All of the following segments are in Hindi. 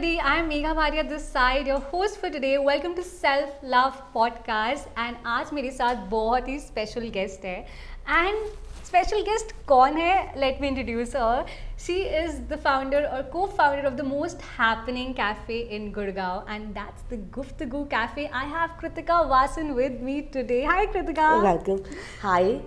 everybody. I'm Megha Bharia this side, your host for today. Welcome to Self Love Podcast. And आज मेरे साथ बहुत ही special guest है. And special guest कौन है? Let me introduce her. She is the founder or co-founder of the most happening cafe in Gurgaon, and that's the Guftagoo Cafe. I have Kritika Vasan with me today. Hi, Kritika. Welcome. Hi,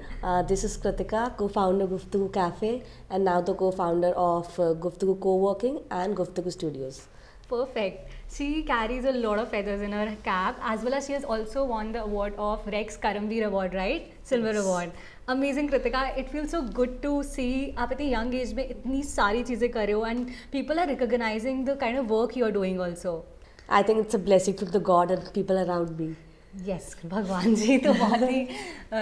this is Kritika, co-founder of Guftagoo Cafe and now the co-founder of Guftagoo Co-working and Guftagoo Studios. Perfect. She carries a lot of feathers in her cap, as well as she has also won the award of Rex Karamveer Award, right? Silver Award. Amazing, Kritika. It feels so good to see आप इतनी young age में इतनी सारी चीज़ें कर रहे हो and people are recognizing the kind of work you are doing also. I think it's a blessing from the God and people around me. Yes, भगवान जी तो बहुत ही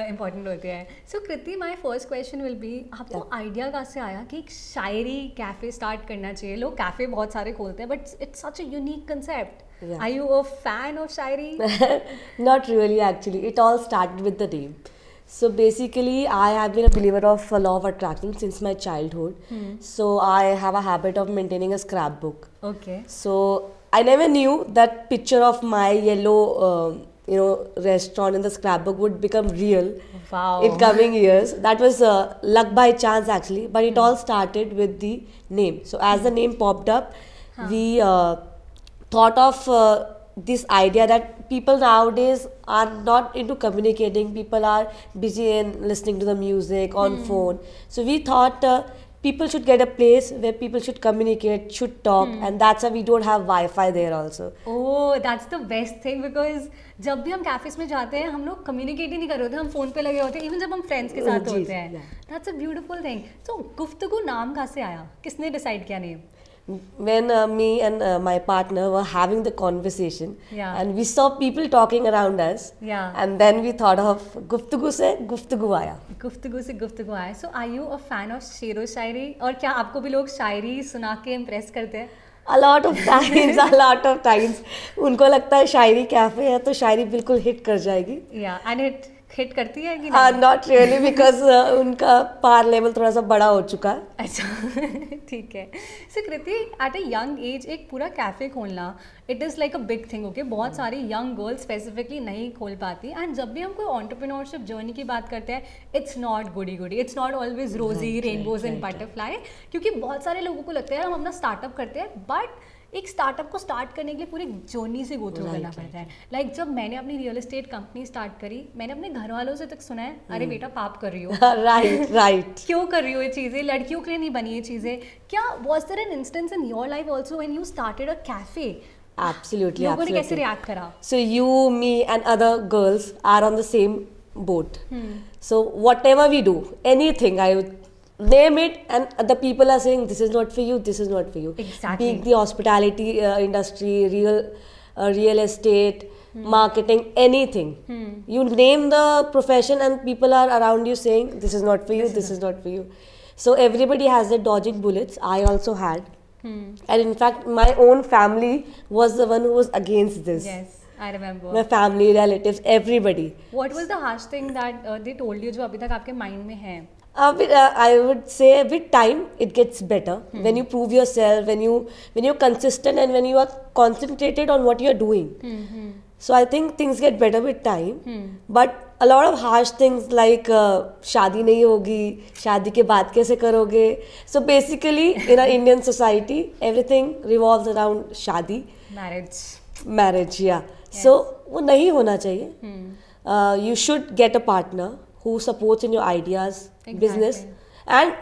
इम्पोर्टेंट होते हैं. So Kriti, my first question will be, आपको आइडिया कहाँ से आया कि एक शायरी कैफ़े स्टार्ट करना चाहिए? लोग कैफ़े बहुत सारे खोलते हैं but it's such a unique concept. Are you a fan of shayari? Not really actually. It all started with the name. So basically, I have been a believer of law of attraction since my childhood. So I have a habit of maintaining a scrapbook. Okay. So I never knew that picture of my yellow, restaurant in the scrapbook would become real Wow. in coming years. That was luck by chance actually, but it all started with the name. So as the name popped up, we thought of this idea that people nowadays are not into communicating. People are busy in listening to the music on phone. So we thought people should get a place where people should communicate, should talk, and that's why we don't have Wi-Fi there also. Oh, that's the best thing because जब भी हम कैफेज में जाते हैं हम लोग कम्युनिकेट ही नहीं कर रहे होते, हम फोन पे लगे होते हैं, इवन जब हम फ्रेंड्स के साथ होते हैं. That's a beautiful thing. So Guftagu नाम कहाँ से आया? किसने डिसाइड किया name? When me and my partner were having the conversation, Yeah. and we saw people talking around us, Yeah. and then we thought of Guftagoo से Guftagoo आया. गुफ्तगू से गुफ्तगू आया. So are you a fan of शेरो शायरी? और क्या आपको भी लोग शायरी सुना के इम्प्रेस करते हैं? A lot of times उनको लगता है शायरी कैफे है तो शायरी बिल्कुल हिट कर जाएगी. या एंड हिट करती है कि नहीं? Not really because उनका पार लेवल थोड़ा सा बड़ा हो चुका है. अच्छा ठीक है. सो कृति, एट अ यंग एज एक पूरा कैफ़े खोलना it is like a big thing. Okay, बहुत सारी यंग गर्ल्स स्पेसिफिकली नहीं खोल पाती. एंड जब भी हम कोई एंटरप्रेन्योरशिप जर्नी की बात करते हैं, it's not goody goody, it's not always rosy rainbows and butterfly. क्योंकि बहुत सारे लोगों को लगता है हम अपना स्टार्टअप करते हैं, बट एक स्टार्टअप को स्टार्ट करने के लिए पूरी जर्नी से गो थ्रू करना पड़ता है. लाइक जब मैंने अपनी रियल एस्टेट कंपनी स्टार्ट करी, मैंने अपने घर वालों से तक सुना है, अरे बेटा पाप कर रही हो. राइट. क्यों कर रही हो ये चीज़ें? लड़कियों के लिए नहीं बनी ये चीज़ें. क्या was there an instance in your life also when you started a cafe? Absolutely. लोगों ने कैसे रिएक्ट करा? So you, me, and other girls are on the same boat. So whatever we do, anything, I would name it, and the people are saying this is not for you, this is not for you. Exactly. Being the hospitality industry, real estate, marketing, anything. You name the profession, and people are around you saying this is not for you, this is not for you. So everybody has their dodging bullets. I also had. And in fact, my own family was the one who was against this. Yes, I remember. My family, relatives, everybody. What was the harsh thing that they told you जो अभी तक आपके माइंड में है? I would say with time it gets better when you prove yourself, when you're consistent, and when you are concentrated on what you're doing. So I think things get better with time. But a lot of harsh things like शादी नहीं होगी, शादी के बाद कैसे करोगे. So basically in our Indian society everything revolves around शादी, marriage. Yeah. Yes. So वो नहीं होना चाहिए. You should get a partner who supports in your ideas, business, and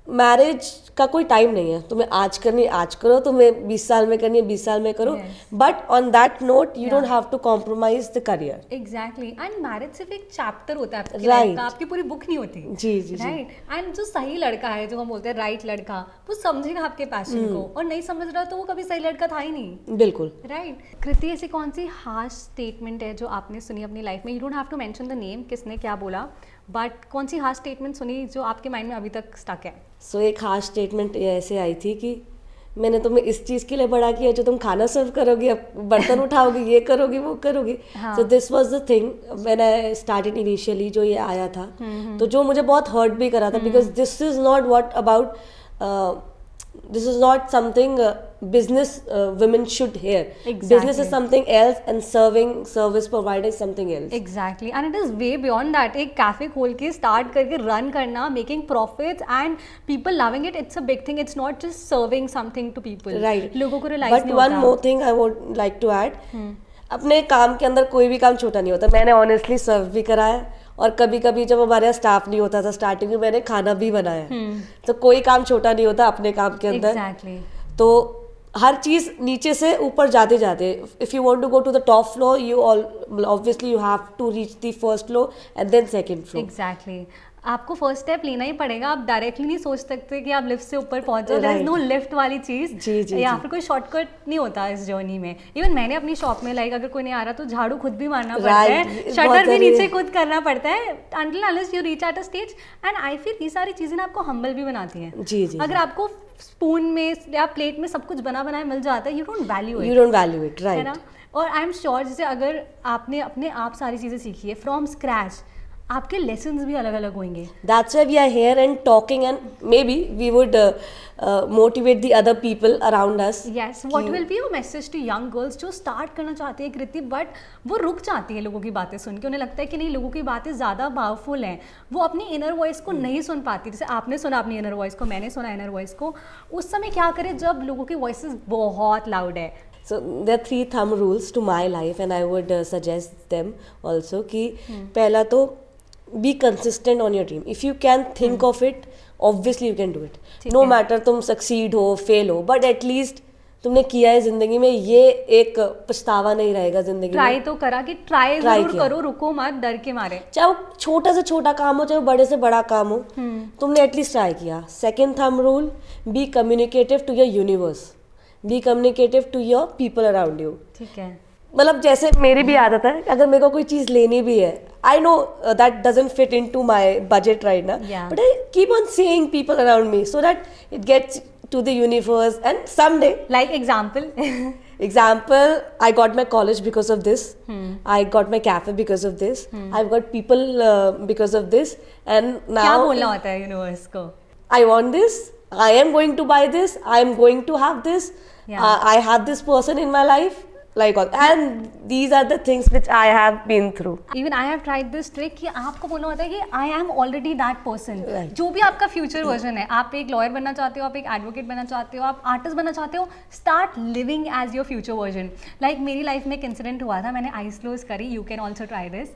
marriage का कोई टाइम नहीं है. तुम्हें आज करनी है आज करो, तुम्हें 20 साल में करनी है 20 साल में करो. But on that note you don't have to compromise the career. Exactly. And marriage सिर्फ एक चैप्टर होता है आपकी लाइफ का, आपकी पूरी बुक नहीं होती. जी. राइट. एंड जो सही लड़का है, जो हम बोलते हैं राइट लड़का, वो समझेगा आपके पैशन को, और नहीं समझ रहा तो वो कभी सही लड़का था ही नहीं. बिल्कुल. राइट. कृति, ऐसी कौन सी हार्श स्टेटमेंट है जो आपने सुनी अपनी लाइफ में? You don't have to mention the name, किसने क्या बोला, बट कौन सी हार्श स्टेटमेंट सुनी जो आपके माइंड में अभी तक स्टक है? सो एक हार्श स्टेटमेंट ऐसे आई थी कि मैंने तुम्हें इस चीज़ के लिए बड़ा किया जो तुम खाना सर्व करोगी, अब बर्तन उठाओगी, ये करोगी, वो करोगी. So this was the thing when I started initially, जो ये आया था. तो जो मुझे बहुत हर्ट भी करा था, because this is not what about, this is not something business women should hear. Exactly. Business is something else and service provider is something else. Exactly and it is way beyond that. एक कैफे खोल के स्टार्ट करके रन करना, making profits and people loving it, it's a big thing. It's not just serving something to people. Right. लोगों को रियलाइज But नहीं one होता. more thing I would like to add. अपने काम के अंदर कोई भी काम छोटा नहीं होता. मैंने ऑनेस्टली सर्व भी करा है और कभी कभी जब हमारे यहाँ स्टाफ नहीं होता था स्टार्टिंग में मैंने खाना भी बनाया. तो कोई काम छोटा नहीं होता अपने काम के अंदर. एग्जैक्टली. तो हर चीज नीचे से ऊपर जाते जाते, if you want to go to the top floor you obviously you have to reach the first floor and then second floor. Exactly. आपको फर्स्ट स्टेप लेना ही पड़ेगा. आप डायरेक्टली नहीं सोच सकते कि आप लिफ्ट से ऊपर पहुंच जाओ. देयर इज नो लिफ्ट वाली चीज. जी, या फिर कोई शॉर्टकट नहीं होता इस जर्नी में. इवन मैंने अपनी शॉप में लाइक अगर कोई नहीं आ रहा तो झाड़ू खुद भी मारना पड़ता है, शटर भी नीचे खुद करना पड़ता है until unless you reach at a stage. And I feel ये सारी चीजें ना आपको हम्बल भी बनाती हैं. जी. अगर आपको स्पून में या प्लेट में सब कुछ बना बनाया मिल जाता है, you don't value it. Right. है ना. और आई एम श्योर जैसे अगर आपने अपने आप सारी चीज़ें सीखी है फ्रॉम स्क्रैच, आपके लेसन्स भी अलग अलग होंगे. That's why we are here and talking and maybe we would motivate the other people around us. Yes, what will be your message to young girls जो स्टार्ट करना चाहती है कृति बट वो रुक जाती है लोगों की बातें सुन के. उन्हें लगता है कि नहीं, लोगों की बातें ज़्यादा पावरफुल हैं, वो अपनी इनर वॉइस को नहीं सुन पाती. जैसे आपने सुना अपनी इनर वॉइस को, मैंने सुना इनर वॉइस को. उस समय क्या करें जब लोगों की वॉइसेस बहुत लाउड है? So there are 3 thumb rules to my life and I would suggest them also कि पहला तो be consistent on your dream. If you can think of it, obviously you can do it. No matter तुम succeed हो, fail हो, but at least तुमने किया है जिंदगी में, ये एक पछतावा नहीं रहेगा जिंदगी में. ट्राई तो करा कि ट्राई जरूर करो, रुको मत डर के मारे. चाहे वो छोटा से छोटा काम हो, चाहे वो बड़े से बड़ा काम हो, तुमने एटलीस्ट ट्राई किया. Second thumb rule, be communicative to your universe, be communicative to your people around you. ठीक है. मतलब जैसे मेरी भी आदत है, अगर मेरे को कोई चीज़ लेनी भी है, I know that doesn't fit into my budget right ना, but I keep on saying people around me so that it gets to the universe and someday, like example I got my college because of this. I got my cafe because of this. I've got people because of this. And now क्या बोलना होता है यूनिवर्स को? I want this, I am going to buy this, I am going to have this, I have this person in my life, like all. And these are the things which I have been through. Even I have tried this trick कि आपको बोलना होता है कि I am already that person. Right. जो भी आपका फ्यूचर वर्जन है, आप एक लॉयर बनना चाहते हो, आप एक एडवोकेट बनना चाहते हो, आप आर्टिस्ट बनना चाहते हो, start living as your future version. Like मेरी लाइफ में एक इंसिडेंट हुआ था, मैंने आइज क्लोज करी, you can also try this.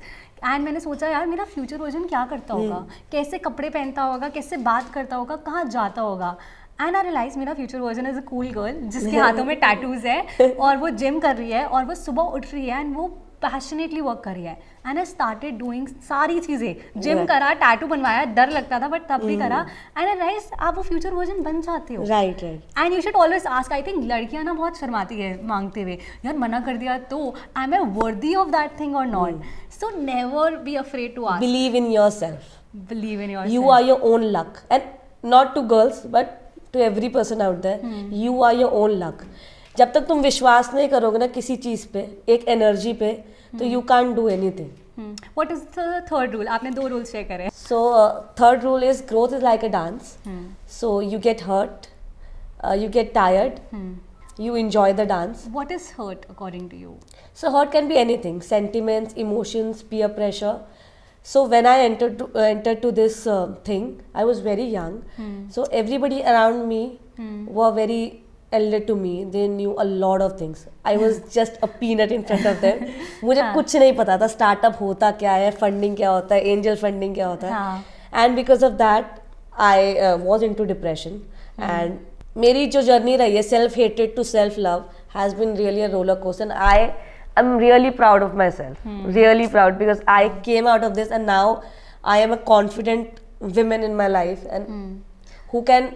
And मैंने सोचा यार मेरा फ्यूचर वर्जन क्या करता होगा, कैसे कपड़े पहनता होगा, कैसे बात करता होगा, कहाँ जाता होगा. एंड आई रियलाइज मेरा future version is a cool girl जिसके हाथों में टैटूज है और वो जिम कर रही है और वो सुबह उठ रही है एंड वो पैशनेटली वर्क कर रही है. एंड आई स्टार्टेड डूइंग सारी चीज़ें, जिम करा, टैटू बनवाया, डर लगता था बट तब भी करा. एंड आई रियलाइज आप वो फ्यूचर वर्जन बन जाते हो. Right. And you should always ask. I think लड़कियां ना बहुत शर्माती है मांगते हुए, यार मना कर दिया तो I am worthy of that thing और not. So never be afraid to ask. Believe in yourself. Believe in yourself. You are your own luck. And not to girls but to every person out there, you are your own luck. जब तक तुम विश्वास नहीं करोगे ना किसी चीज पे, एक एनर्जी पे, तो you can't do anything. What is the third rule? आपने 2 रूल्स शेयर करे. So third rule is growth is like a dance. So you get hurt, you get tired, you enjoy the dance. What is hurt according to you? So hurt can be anything, sentiments, emotions, peer pressure. So when I entered to this thing, I was very young. So everybody around me were very elder to me. They knew a lot of things. I was just a peanut in front of them. मुझे कुछ नहीं पता था स्टार्टअप होता क्या है, फंडिंग क्या होता है, एंजल फंडिंग क्या होता है. And because of that, I was into depression. And मेरी जो जर्नी रही है self hatred to self love has been really a roller coaster. And I'm really proud of myself, really proud, because I came out of this and now I am a confident woman in my life and who can,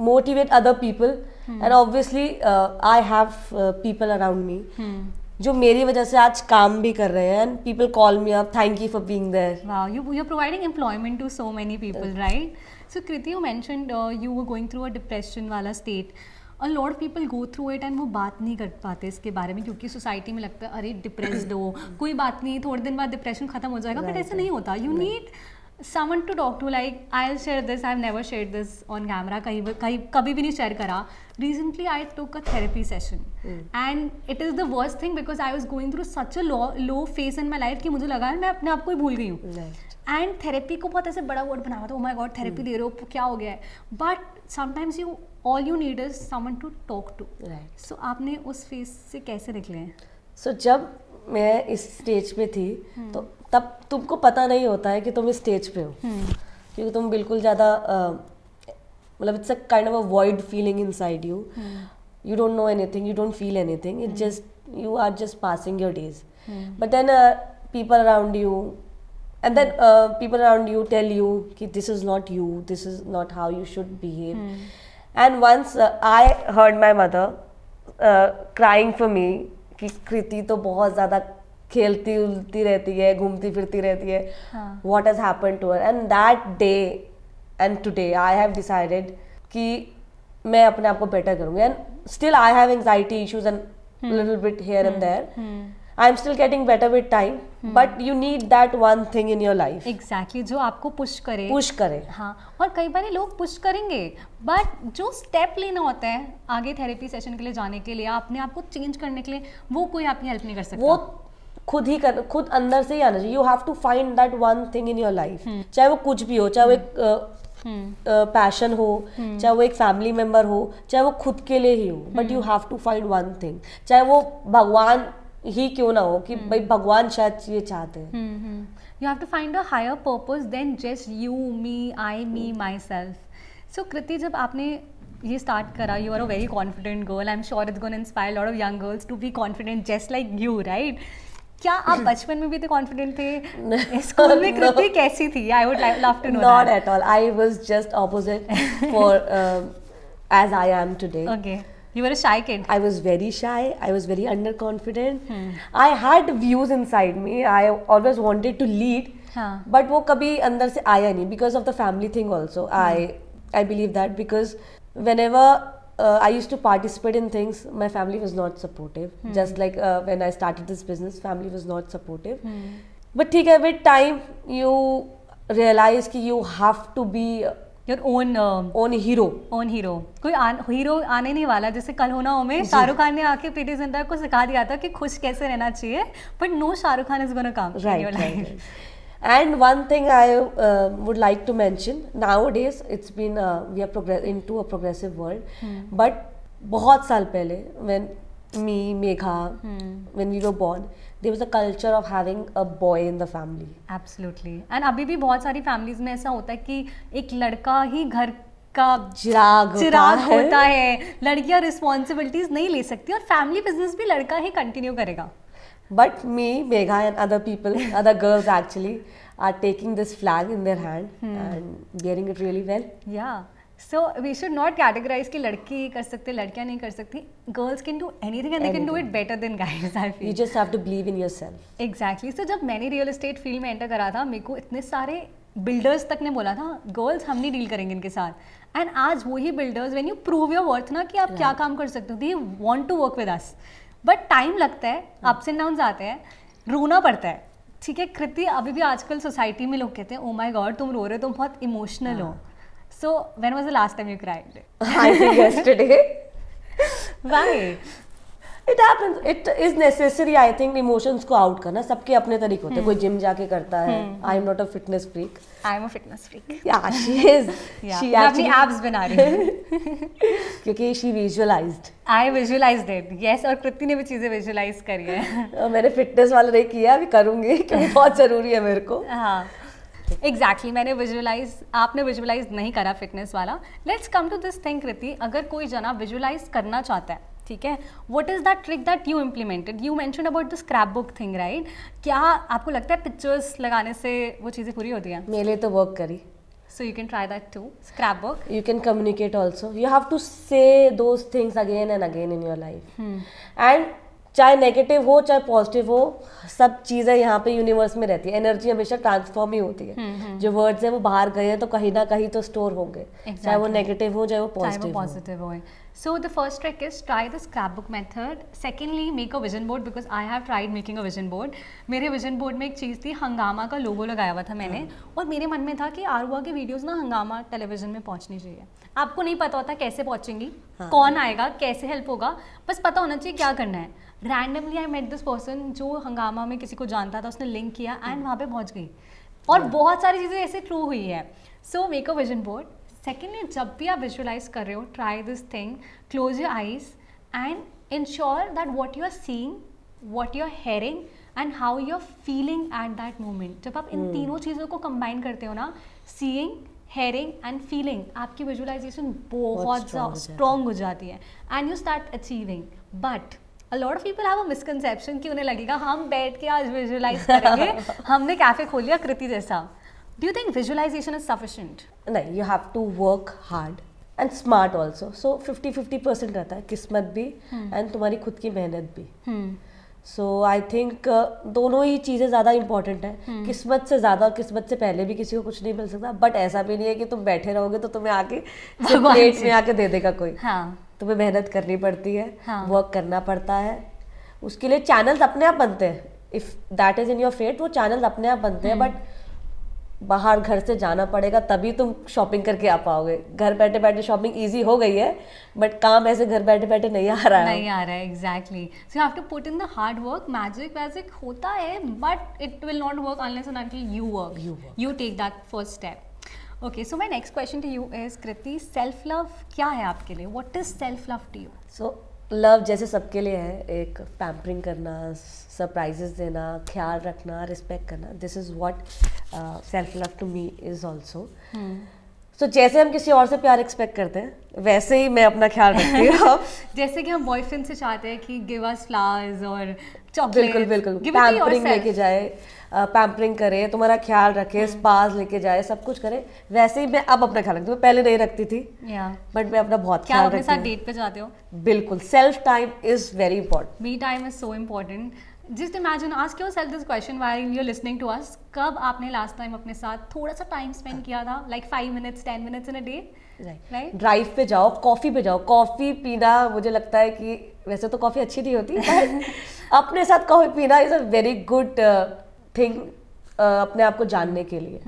motivate other people. And obviously I have people around me जो मेरी वजह से आज काम भी कर रहे हैं and people call me up, thank you for being there. Wow, you're providing employment to so many people, right? So Kriti, you mentioned you were going through a depression वाला state. A lot of people go through it and वो बात नहीं कर पाते इसके बारे में क्योंकि सोसाइटी में लगता है अरे डिप्रेस्ड हो, कोई बात नहीं, थोड़े दिन बाद डिप्रेशन खत्म हो जाएगा. बट ऐसा नहीं होता. You need someone to talk to, like I'll share this, I've never shared this on camera, कभी भी नहीं share करा. Recently I took a therapy session and it is the worst thing because I was going through such a low phase in my life कि मुझे लगा मैं अपने आप को ही भूल गई हूँ. एंड थेरेपी को बहुत ऐसे बड़ा वर्ड बना हुआ था, ओ माय गॉड थेरेपी दे रहे हो क्या हो गया है, but sometimes you all you need is someone to talk to. So आपने उस फेज से कैसे निकले हैं? सो जब मैं इस स्टेज पे थी तो तब तुमको पता नहीं होता है कि तुम इस स्टेज पे हो, क्योंकि तुम बिल्कुल ज़्यादा मतलब it's a kind of a void feeling inside you. You don't know anything, you don't feel anything, it just you are just passing your days. But then people around you and then people around you tell you कि this is not you, this is not how you should behave. And once I heard my mother crying for me कि कृति तो बहुत ज़्यादा खेलती उलती रहती है, घूमती फिरती रहती है, what has happened to her. And that day and today I have decided कि मैं अपने आप को better करूँगी. And still I have anxiety issues and little bit here and there. I'm still getting better with time, but you need that one thing in your life. Exactly, जो आपको पुश करे. हाँ. और कई बार लोग पुश करेंगे, बट जो स्टेप लेना होता है आगे थेरेपी सेशन के लिए जाने के लिए, अपने आप को चेंज करने के लिए, वो कोई आपकी हेल्प नहीं कर सकता. वो खुद अंदर से ही आना चाहिए. You have to find that one thing in your life, चाहे वो कुछ भी हो, चाहे वो एक पैशन हो, चाहे वो एक फैमिली मेम्बर हो, चाहे वो खुद के लिए ही हो, but you have to find one thing. चाहे वो भगवान ही क्यों ना हो कि भाई भगवान शायद ये चाहते हैं. You have to find a higher purpose then just you, me, I, me, myself. So Kriti, जब आपने ये स्टार्ट करा, you are a very confident girl. I am sure it's gonna inspire lot of young girls to be confident just like you, right? क्या आप बचपन में भी इतने कॉन्फिडेंट थे? स्कूल में कृति कैसी थी? I would love to know. Not at all. I was just opposite for as I am today. Okay. You were a shy kid. I was very shy. I was very underconfident. I had views inside me. I always wanted to lead. But वो कभी अंदर से आया नहीं because of the family thing also. I believe that because whenever I used to participate in things, my family was not supportive. Just like when I started this business, family was not supportive. But ठीक है, with time you realize कि you have to be your own hero. कोई हीरो आने नहीं वाला. जैसे कल होना हो में शाहरुख खान ने आके प्रीति जिंटा को सिखा दिया था कि खुश कैसे रहना चाहिए, but no Shahrukh Khan is gonna come in your life. And one thing I would like to mention, nowadays it's been we are into a progressive world, but बहुत साल पहले when me, Megha, when we were born, there was a culture of having a boy in the family. Absolutely. And अभी भी बहुत सारी families में ऐसा होता है कि एक लड़का ही घर का चिराग होता है. लड़कियां रिस्पॉन्सिबिलिटीज नहीं ले सकती और फैमिली बिजनेस भी लड़का ही कंटिन्यू करेगा. But me, Megha and other people, other girls actually are taking this flag in their hand and bearing it really well. Yeah. So we should not categorize कि लड़की कर सकते, लड़कियां नहीं कर सकती. Girls can do anything and they can do it better than guys, I feel. You just have to believe in yourself. Exactly. So जब मैंने रियल एस्टेट फील्ड में एंटर करा था, मेरे को इतने सारे बिल्डर्स तक ने बोला था गर्ल्स हम नहीं डील करेंगे इनके साथ. एंड आज वही builders, when you prove your worth ना कि आप क्या काम कर सकते हो, they want to work with us. But time लगता है, अप्स एंड डाउन्स आते हैं, रोना पड़ता है. ठीक है कृति, अभी भी आजकल सोसाइटी में लोग कहते हैं ओ माय गॉड तुम रो रहे हो, तुम बहुत इमोशनल हो. So when was the last time you cried? I think yesterday. Why? It happens. It is necessary, I think, emotions को out करना. सबके अपने तरीके होते हैं. कोई जिम जाके करता है. I am not a fitness freak. I am a fitness freak. Yeah, she is. Yeah. She actually abs बना रही है. क्योंकि she visualized. I visualized it. Yes, और कृति ने भी चीजें visualize करी है. मैंने fitness वाला नहीं किया, अभी करूँगी क्योंकि बहुत जरूरी है मेरे को. हाँ. एग्जैक्टली मैंने विजुअलाइज, आपने विजुअलाइज नहीं करा फिटनेस वाला. Let's come to this thing Kriti, अगर कोई जना विजुअलाइज करना चाहता है, ठीक है, what is that trick that you implemented? You mentioned about the scrapbook thing, right? क्या आपको लगता है पिक्चर्स लगाने से वो चीज़ें पूरी होती हैं? मेरे लिए तो वर्क करी. So you can try that too. Scrapbook. You can communicate also. You have to say those things again and again in your life. And चाहे नेगेटिव हो चाहे पॉजिटिव हो, सब चीज़ें यहाँ पे यूनिवर्स में रहती है. एनर्जी हमेशा ट्रांसफॉर्म ही होती है. जो वर्ड्स हैं वो बाहर गए हैं तो कहीं ना कहीं तो स्टोर होंगे. चाहे वो नेगेटिव हो चाहे वो पॉजिटिव हो. So the first trick is try the scrapbook method. Secondly, make a vision board because I have tried making a vision board. मेरे vision board में एक चीज़ थी, हंगामा का लोगो लगाया हुआ था मैंने, और मेरे मन में था कि आरुआ की वीडियोस ना हंगामा टेलीविजन में पहुंचनी चाहिए. आपको नहीं पता होता कैसे पहुंचेंगी, कौन आएगा, कैसे हेल्प होगा, बस पता होना चाहिए क्या करना है. Randomly I met this person जो हंगामा में किसी को जानता था, उसने लिंक किया एंड वहाँ पे पहुँच गई. और बहुत सारी चीज़ें ऐसे ट्रू हुई है. So make a vision board. Secondly, जब भी आप विजुअलाइज कर रहे हो, try this thing, close your eyes and ensure that what you are seeing, what you are hearing and how you are feeling at that moment. जब आप इन तीनों चीज़ों को कंबाइन करते हो ना, सीइंग, हेयरिंग एंड फीलिंग, आपकी विजुअलाइजेशन बहुत स्ट्रॉन्ग हो जाती है and you start achieving. But a lot of people have a misconception कि उन्हें लगेगा हम बैठ के आज विजुअलाइज करेंगे, हमने कैफे खोल लिया कृति जैसा. Do you think visualization is sufficient? नहीं, you have to work hard and smart also. So 50-50% रहता है, किस्मत भी and तुम्हारी खुद की मेहनत भी. So I think दोनों ही चीज़ें ज़्यादा इंपॉर्टेंट है. किस्मत से ज़्यादा, किस्मत से पहले भी किसी को कुछ नहीं मिल सकता, बट ऐसा भी नहीं है कि तुम बैठे रहोगे तो तुम्हें आके प्लेट में आके दे देगा कोई. हाँ. तुम्हें मेहनत करनी पड़ती है, वर्क करना पड़ता है. उसके लिए चैनल्स अपने आप बनते हैं. If that is in your fate, वो चैनल्स अपने आप बनते हैं, बट बाहर घर से जाना पड़ेगा तभी तुम शॉपिंग करके आ पाओगे. घर बैठे बैठे शॉपिंग इजी हो गई है, बट काम ऐसे घर बैठे बैठे नहीं आ रहा है. Exactly. So you have to put in the hard work. Magic होता है, but it will not work unless and until you work, you take that first step. Okay, so my next question to you is, Kriti, self-love क्या है आपके लिए? What is self-love to you? So, love जैसे सबके लिए है, एक पैम्परिंग करना, सरप्राइजेस देना, ख्याल रखना, रिस्पेक्ट करना. This is what self-love to me is also. So, जैसे हम किसी और से प्यार एक्सपेक्ट करते हैं, वैसे ही मैं अपना ख्याल रखती हूँ. जैसे कि हम बॉयफ्रेंड से चाहते हैं कि गिव अस फ्लावर्स और चॉकलेट. बिल्कुल. पैम्परिंग लेके जाए, पैम्परिंग करे, तुम्हारा ख्याल रखे, स्पास लेके जाए, सब कुछ करे. वैसे ही मैं अब अपना ख्याल रखती हूँ. पहले नहीं रखती थी, बट मैं अपना बहुत ख्याल रखती हूँ. क्या आप अपने साथ डेट पे जाते हो? बिल्कुल. Self time is very important. Me time is so important. Just imagine, ask yourself this question while you are listening to us. कब आपने लास्ट टाइम अपने साथ थोड़ा सा टाइम स्पेंड किया था, like 5 minutes 10 minutes in a day? Right. Drive पे जाओ, कॉफ़ी पे जाओ. कॉफ़ी पीना, मुझे लगता है कि वैसे तो कॉफ़ी अच्छी नहीं होती, पर अपने साथ कॉफ़ी पीना is a very good thing अपने आप को जानने के लिए.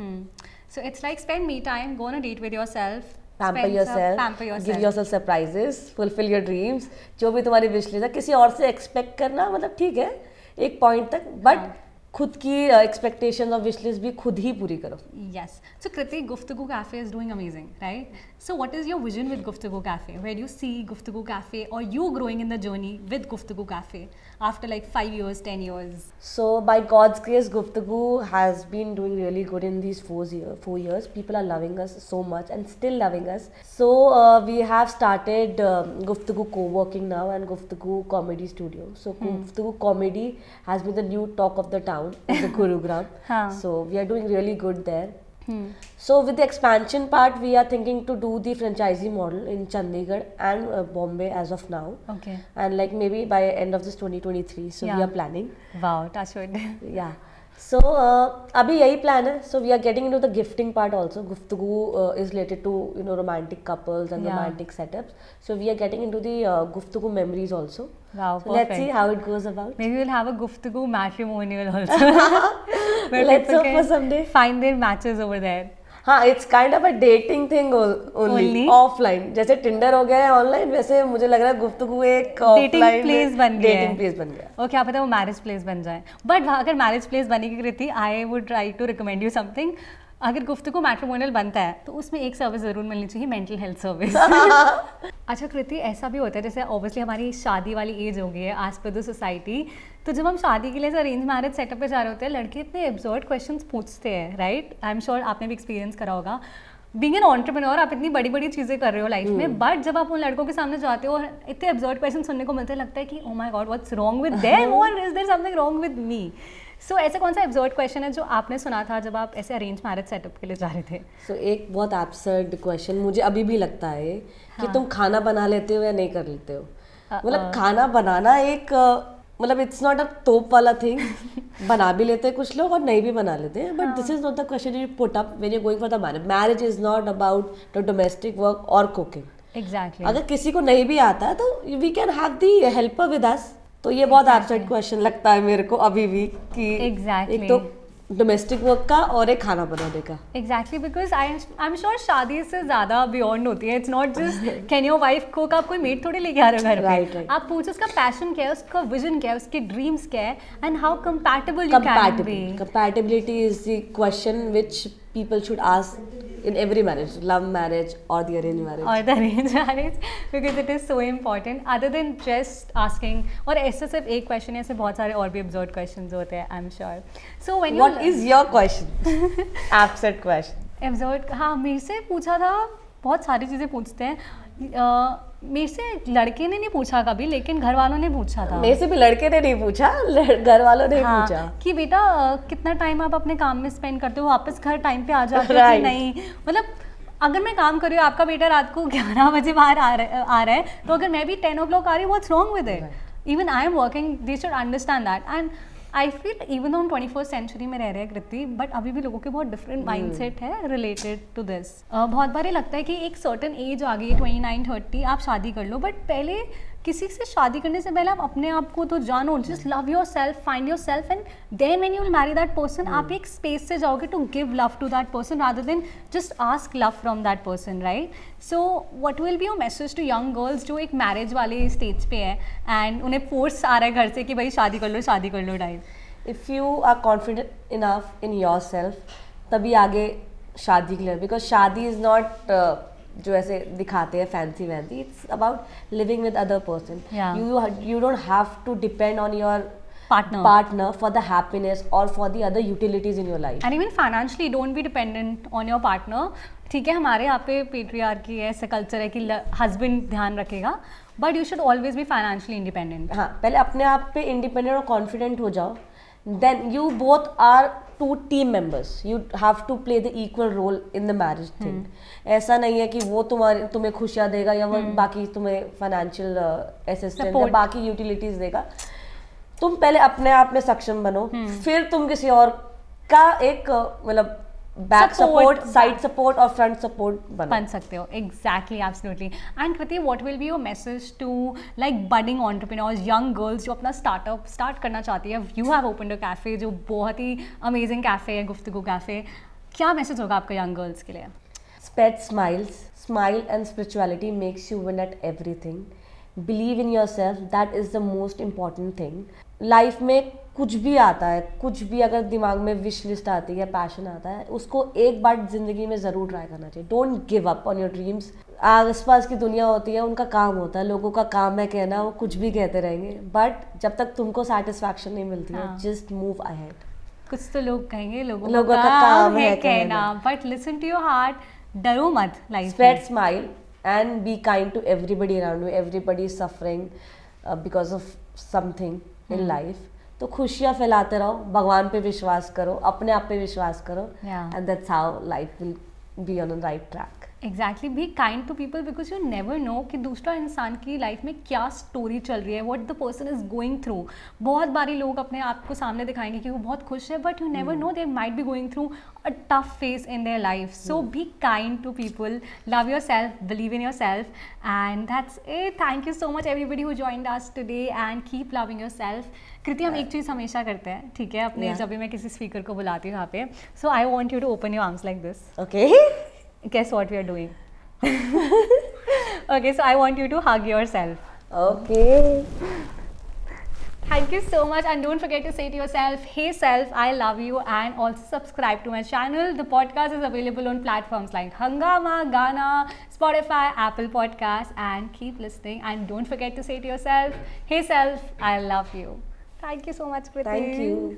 So it's like spend me time, go on a date with yourself, pamper yourself, give yourself surprises, fulfill your dreams. जो भी तुम्हारी विश लिस्ट है, किसी और से एक्सपेक्ट करना मतलब ठीक है एक पॉइंट तक, बट खुद की एक्सपेक्टेशन और विश लिस्ट भी खुद ही पूरी करो. Yes. So Kriti, Guftagoo Cafe is doing amazing, right? So what is your vision with Guftagoo Cafe? Where do you see Guftagoo Cafe or you growing in the journey with Guftagoo Cafe after like 5 years, 10 years? So by God's grace, Guftagoo has been doing really good in these 4 years. People are loving us so much and still loving us. So we have started Guftagoo co-working now and Guftagoo Comedy Studio. So Guftagoo Comedy has been the new talk of the town in the Gurugram. So we are doing really good there. So with the expansion part, we are thinking to do the franchisee model in Chandigarh and Bombay as of now. Okay. And like maybe by end of this 2023. So we are planning. Wow, touch wood. Yeah. So अभी यही plan है. So we are getting into the gifting part also. Guftagoo is related to romantic couples and romantic setups. So we are getting into the Guftagoo memories also. Wow, so perfect. Let's see how it goes about. Maybe we'll have a Guftagoo matrimonial also. Where let's hope for someday. Find their matches over there. हाँ, it's kind of a dating thing only. Offline. जैसे Tinder हो गया है ऑनलाइन, वैसे मुझे लग रहा है गुफ्तगू एक डेटिंग प्लेस बन गया. डेटिंग प्लेस बन गया. और क्या पता वो मैरिज प्लेस बन जाए. बट अगर मैरिज प्लेस बनेगी Kriti, I would try to recommend you something. अगर गुफ्तगू मैट्रिमोनियल बनता है तो उसमें एक सर्विस ज़रूर मिलनी चाहिए, मेंटल हेल्थ सर्विस. अच्छा कृति, ऐसा भी होता है जैसे ऑब्वियसली हमारी शादी वाली एज हो गई है एज पर द सोसाइटी, तो जब हम शादी के लिए अरेंज मैरिज सेटअप पे जा रहे होते हैं, लड़के इतने एब्सर्ड क्वेश्चंस पूछते हैं, राइट? आई एम श्योर आपने भी एक्सपीरियंस करा होगा. बीइंग एन एंटरप्रेन्योर, आप इतनी बड़ी बड़ी चीज़ें कर रहे हो लाइफ में, बट जब आप उन लड़कों के सामने जाते हो और इतने एब्सर्ड क्वेश्चन सुनने को मिलते हैं, लगता है कि oh my god, what's wrong with them और is there something wrong with me? So ऐसा कौन सा एब्सर्ड क्वेश्चन है जो आपने सुना था जब आप ऐसे अरेंज मैरिज सेटअप के लिए जा रहे थे? सो एक बहुत एब्सर्ड क्वेश्चन मुझे अभी भी लगता है कि तुम खाना बना लेते हो या नहीं कर लेते हो. मतलब खाना बनाना एक मतलब इट्स नॉट अ तोप वाला थिंग. बना भी लेते हैं कुछ लोग और नहीं भी बना लेते हैं, but this is not the question you put up when you going for the marriage. Marriage is not about the domestic work और कुकिंग. एग्जैक्टली अगर किसी को नहीं भी आता है तो we can have the helper with us. तो ये बहुत एब्सर्ड क्वेश्चन लगता है मेरे को अभी भी कि Exactly. एक तो डोमेस्टिक वर्क का और एक खाना बनाने का. Exactly because I am sure शादी से ज़्यादा बियॉन्ड होती है. It's not just can your wife cook. आप कोई मेड थोड़ी लेके आ रहे हो घर पे. Right. आप पूछो उसका पैशन क्या है, उसका विजन क्या है, उसके ड्रीम्स क्या है, and how compatible you can be. Compatibility is the question which people should ask in every marriage, love marriage or the arranged marriage. और the arrange marriage because it is so important other than just asking. और ऐसे सिर्फ एक क्वेश्चन, ऐसे बहुत सारे और भी अब्सर्ड क्वेश्चन होते हैं आई am sure. So when What is your question? Absurd question. Absurd. हाँ, मेरे से पूछा था. बहुत सारी चीज़ें पूछते हैं. मेरे से लड़के ने नहीं पूछा कभी, लेकिन घर वालों ने पूछा था. मेरे से भी लड़के ने नहीं पूछा, घर वालों ने हाँ, पूछा कि बेटा कितना टाइम आप अपने काम में स्पेंड करते हो, वापस घर टाइम पे आ जाते हो कि Right. नहीं. मतलब अगर मैं काम कर रही हूँ, आपका बेटा रात को 11 बजे बाहर आ रहा है, तो अगर मैं भी 10 o'clock आ रही हूँ, what's wrong with it. Even I am working, they should understand that. And I feel even हम 21st सेंचुरी में रह रहे हैं कृति, बट अभी भी लोगों के बहुत डिफरेंट माइंडसेट है रिलेटेड टू दिस. बहुत बार ये लगता है कि एक सर्टन एज आ गई 29-30 आप शादी कर लो, बट पहले किसी से शादी करने से पहले आप अपने आप को तो जानो. Just love your self, find your self, and then when you will marry that person आप एक स्पेस से जाओगे to give love to that person rather than just ask love from that person, right. So what will be your message to young girls जो एक मैरिज वाले स्टेज पे है एंड उन्हें फोर्स आ रहा है घर से कि भाई शादी कर लो time. If you are confident enough in yourself, तभी आगे शादी के लिए, बिकॉज शादी इज नॉट जो ऐसे दिखाते हैं फैंसी वैंसी. It's about living with other person. Yeah. You don't have to depend on your partner for the happiness or for the other utilities in your life. And even financially don't be dependent on your partner. ठीक है, हमारे यहाँ पे पेट्रियार्की है, ऐसा कल्चर है कि हस्बैंड ध्यान रखेगा, but you should always be financially independent. हाँ, पहले अपने आप पे इंडिपेंडेंट और कॉन्फिडेंट हो जाओ. Then you both are two team members. You have to play the equal role in the marriage thing. ऐसा नहीं है कि वो तुम्हें खुशियाँ देगा या वो बाकी तुम्हें फाइनेंशियल असिस्टेंट या बाकी यूटिलिटीज देगा. तुम पहले अपने आप में सक्षम बनो, फिर तुम किसी और का एक मतलब बैक सपोर्ट, साइड सपोर्ट और फ्रंट सपोर्ट बन सकते हो. Exactly, absolutely. And Kriti, what will be your message to like budding entrepreneurs, young girls जो अपना स्टार्टअप स्टार्ट करना चाहती है. You have opened a cafe जो बहुत ही अमेजिंग कैफे है, गुफ्तगू कैफे. क्या मैसेज होगा आपका यंग गर्ल्स के लिए? Spread smiles. Smile and spirituality makes you win at everything. Believe in yourself. That is the most important thing. Life में कुछ भी आता है, कुछ भी अगर दिमाग में विश लिस्ट आती है, पैशन आता है, उसको एक बार जिंदगी में ज़रूर ट्राई करना चाहिए. Don't give up on your dreams. आस पास की दुनिया होती है, उनका काम होता है, लोगों का काम है कहना, वो कुछ भी कहते रहेंगे, बट जब तक तुमको सेटिस्फैक्शन नहीं मिलती है, जस्ट मूव अहेड. कुछ तो लोग कहेंगे लोगों का काम है कहना, but listen to your heart. डरो मत life. Spread smile and be kind to everybody around you. Everybody is suffering because of something in life. तो खुशियाँ फैलाते रहो, भगवान पे विश्वास करो, अपने आप पे विश्वास करो, and that's how life will be on the right track. Exactly, be kind to people because you never know कि दूसरा इंसान की लाइफ में क्या स्टोरी चल रही है, what the person is going through. बहुत बारी लोग अपने आप को सामने दिखाएंगे कि वो बहुत खुश है, but you never know they might be going through a tough phase in their life. So be kind to people, love your self, believe in your self, and that's it. Thank you so much everybody who joined us today and keep loving yourself. Kriti, हम एक चीज़ हमेशा करते हैं, ठीक है, अपने जब भी मैं किसी स्पीकर को बुलाती हूँ यहाँ पे, so I want you to open your arms like this. Okay, guess what we are doing. Okay, so I want you to hug yourself. Okay. Thank you so much, and don't forget to say to yourself, hey self, I love you, and also subscribe to my channel. The podcast is available on platforms like Hungama, Gaana, Spotify, Apple Podcasts, and keep listening. And don't forget to say to yourself, hey self, I love you. Thank you so much, Kriti. Thank you.